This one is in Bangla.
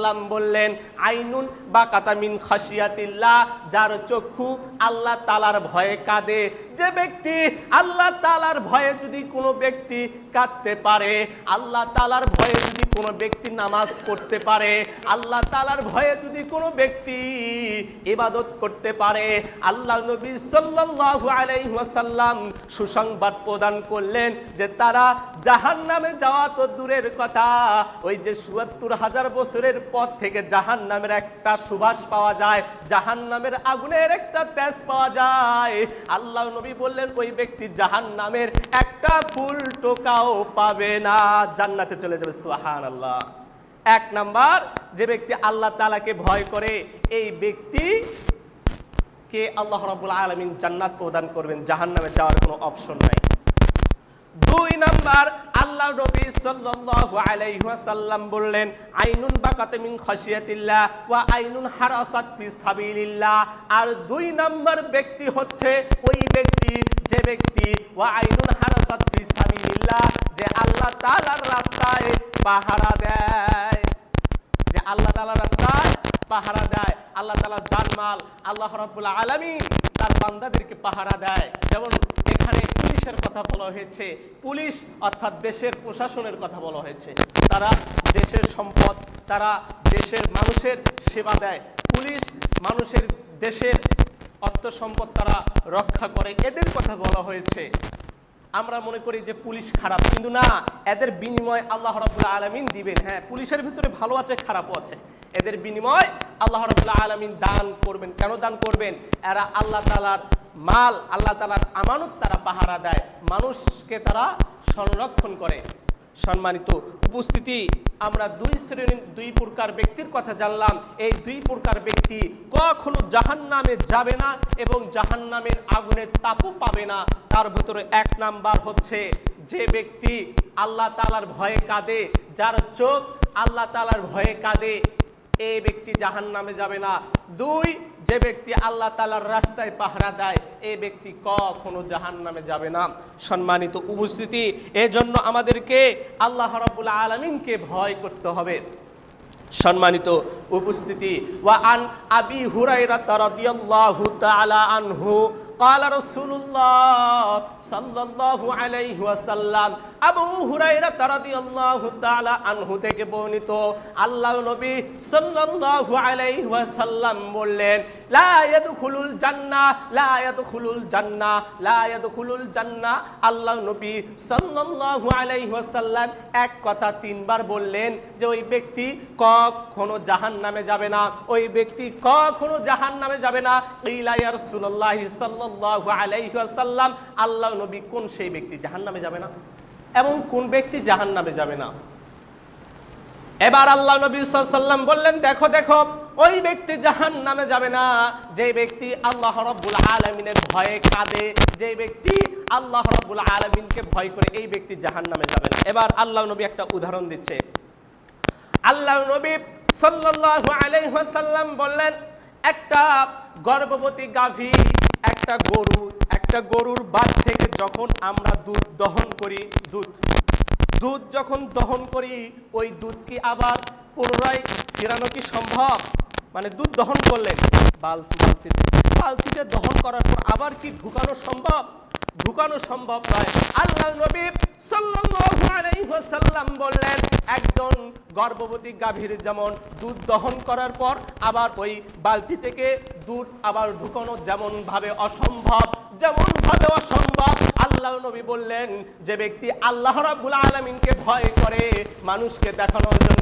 সাল্লাম বললেন, আইনুন বাকাতা মিন খাশিয়াতিল্লাহ, যার চক্ষু আল্লাহ তাআলার ভয়ে কাঁদে। যে ব্যক্তি আল্লাহ তাআলার ভয়ে যদি কোনো ব্যক্তি কাঁদতে পারে, আল্লাহ তাআলার ভয়ে যদি কোনো ব্যক্তি নামাজ পড়তে পারে, আল্লাহ তাআলার ভয়ে যদি কোনো ব্যক্তি ইবাদত করতে পারে, আল্লাহ নবী সাল্লাল্লাহু আলাইহি ওয়াসাল্লাম সুসংবাদ প্রদান করলেন যে তারা জাহান্নামে যাওয়া তো দূরের কথা, ওই যে ৭৪,০০০ বছরের পর থেকে জাহান্নামের একটা সুবাস পাওয়া যায়, জাহান্নামের আগুনের একটা তেজ পাওয়া যায়। আল্লাহ নবী বললেন ওই ব্যক্তি জাহান্নামের একটা ফুল টোকাও পাবে না, জান্নাতে চলে যাবে। সুবহানাল্লাহ। এক নাম্বার, যে ব্যক্তি আল্লাহ তাআলাকে ভয় করে, এই ব্যক্তি কে আল্লাহ রাব্বুল আলামিন জান্নাত প্রদান করবেন, জাহান্নামে যাওয়ার কোনো অপশন নাই। দুই নাম্বার, আল্লাহ নবী সাল্লাল্লাহু আলাইহি ওয়াসাল্লাম বললেন, আইনুন বাকাত মিন খাশিয়াতিল্লাহ ওয়া আইনুন হারাসাত ফি সাবিলিল্লাহ। আর দুই নাম্বার ব্যক্তি হচ্ছে ওই ব্যক্তি, যে ব্যক্তি ওয়া আইনুন হারাসাত ফি সাবিলিল্লাহ, যে আল্লাহ তাআলার রাস্তায় পাহারা দেয়, যে আল্লাহ তাআলার রাস্তায় পাহারা দেয়। আল্লাহ তাআলার জানমাল আল্লাহ রাব্বুল আলামিন তার বান্দাদেরকে পাহারা দেয়। যেমন এখানে পুলিশের কথা বলা হয়েছে, পুলিশ অর্থাৎ দেশের প্রশাসনের কথা বলা হয়েছে। তারা দেশের সম্পদ, তারা দেশের মানুষের সেবা দেয়। পুলিশ মানুষের দেশের অর্থ সম্পদ তারা রক্ষা করে, এদের কথা বলা হয়েছে। আমরা মনে করি যে পুলিশ খারাপ, কিন্তু না, এদের বিনিময় আল্লাহ রাব্বুল আলামিন দিবেন। হ্যাঁ, পুলিশের ভিতরে ভালো আছে, খারাপও আছে, এদের বিনিময় আল্লাহ রাব্বুল আলামিন দান করবেন। কেন দান করবেন? এরা আল্লাহ তাআলার মাল, আল্লাহ তাআলার আমানত তারা পাহারা দেয়, মানুষকে তারা সংরক্ষণ করে। সম্মানিত উপস্থিতি, আমরা দুই প্রকার ব্যক্তির কথা জানলাম। এই দুই প্রকার ব্যক্তি কখনো জাহান্নামে যাবে না এবং জাহান্নামের আগুনের তাপও পাবে না। তার ভিতরে এক নাম্বার হচ্ছে যে ব্যক্তি আল্লাহ তাআলার ভয়ে কাঁদে, যার চোখ আল্লাহ তাআলার ভয়ে কাঁদে, এই ব্যক্তি জাহান্নামে যাবে না। দুই, যে ব্যক্তি আল্লাহ তাআলার রাস্তায় পাহারা দেয়, এই ব্যক্তি কখনো জাহান্নামে যাবে না। সম্মানিত উপস্থিতি, এজন্য আমাদেরকে আল্লাহ রাব্বুল আলামিনকে ভয় করতে হবে। সম্মানিত উপস্থিতি, ওয়া আন আবি হুরায়রা রাদিয়াল্লাহু তাআলা আনহু قال رسول الله صلى الله عليه وسلم, আবু হুরায়রা রাদিয়াল্লাহু তাআলা আনহু থেকে বর্ণিত, আল্লাহর নবী সাল্লাল্লাহু আলাইহি ওয়াসাল্লাম বললেন, লা ইয়াদখুলুল জান্নাহ, লা ইয়াদখুলুল জান্নাহ, লা ইয়াদখুলুল জান্নাহ। আল্লাহর নবী সাল্লাল্লাহু আলাইহি ওয়াসাল্লাম এক কথা তিনবার বললেন যে ওই ব্যক্তি কখনো জাহান্নামে যাবে না, ওই ব্যক্তি কখনো জাহান্নামে যাবে না। কিলা ইয়া রাসূলুল্লাহ সাল্লাল্লাহু আলাইহি ওয়াসাল্লাম, আল্লাহর নবী কোন সেই ব্যক্তি জাহান্নামে যাবে না এবং কোন ব্যক্তি জাহান্নামে যাবে না? এবার আল্লাহ নবী সাল্লাল্লাহু আলাইহি ওয়াসাল্লাম বললেন, দেখো দেখো, ওই ব্যক্তি জাহান্নামে যাবে না যে ব্যক্তি আল্লাহ রাব্বুল আলামিনের ভয়ে কাঁদে, যে ব্যক্তি আল্লাহ রাব্বুল আলামিনকে ভয় করে, এই ব্যক্তি জাহান্নামে যাবে না। এবার আল্লাহ নবী একটা উদাহরণ দিচ্ছে। আল্লাহ নবী সাল্লাল্লাহু আলাইহি ওয়াসাল্লাম বললেন, একটা গর্ভবতী গাভী, একটা গরুর বাট থেকে যখন আমরা দুধ দহন করি, দুধ যখন দহন করি, ওই দুধ কি আবার পুনরায় ফেরানো কি সম্ভব? মানে দুধ দহন করলেন বালতিতে দহন করার পর আবার কি ঢুকানো সম্ভব? ঢুকানো সম্ভব নয়। আল্লাহ নবী সাল্লাল্লাহু আলাইহি ওয়াসাল্লাম বললেন, একজন গর্ভবতী গাভীর যেমন দুধ দহন করার পর আবার ওই বালতি থেকে দুধ আবার ঢুকানো যেমন ভাবে অসম্ভব, আল্লাহ নবী বললেন যে ব্যক্তি আল্লাহ রাব্বুল আলামিনকে ভয় করে মানুষকে দেখানোর জন্য,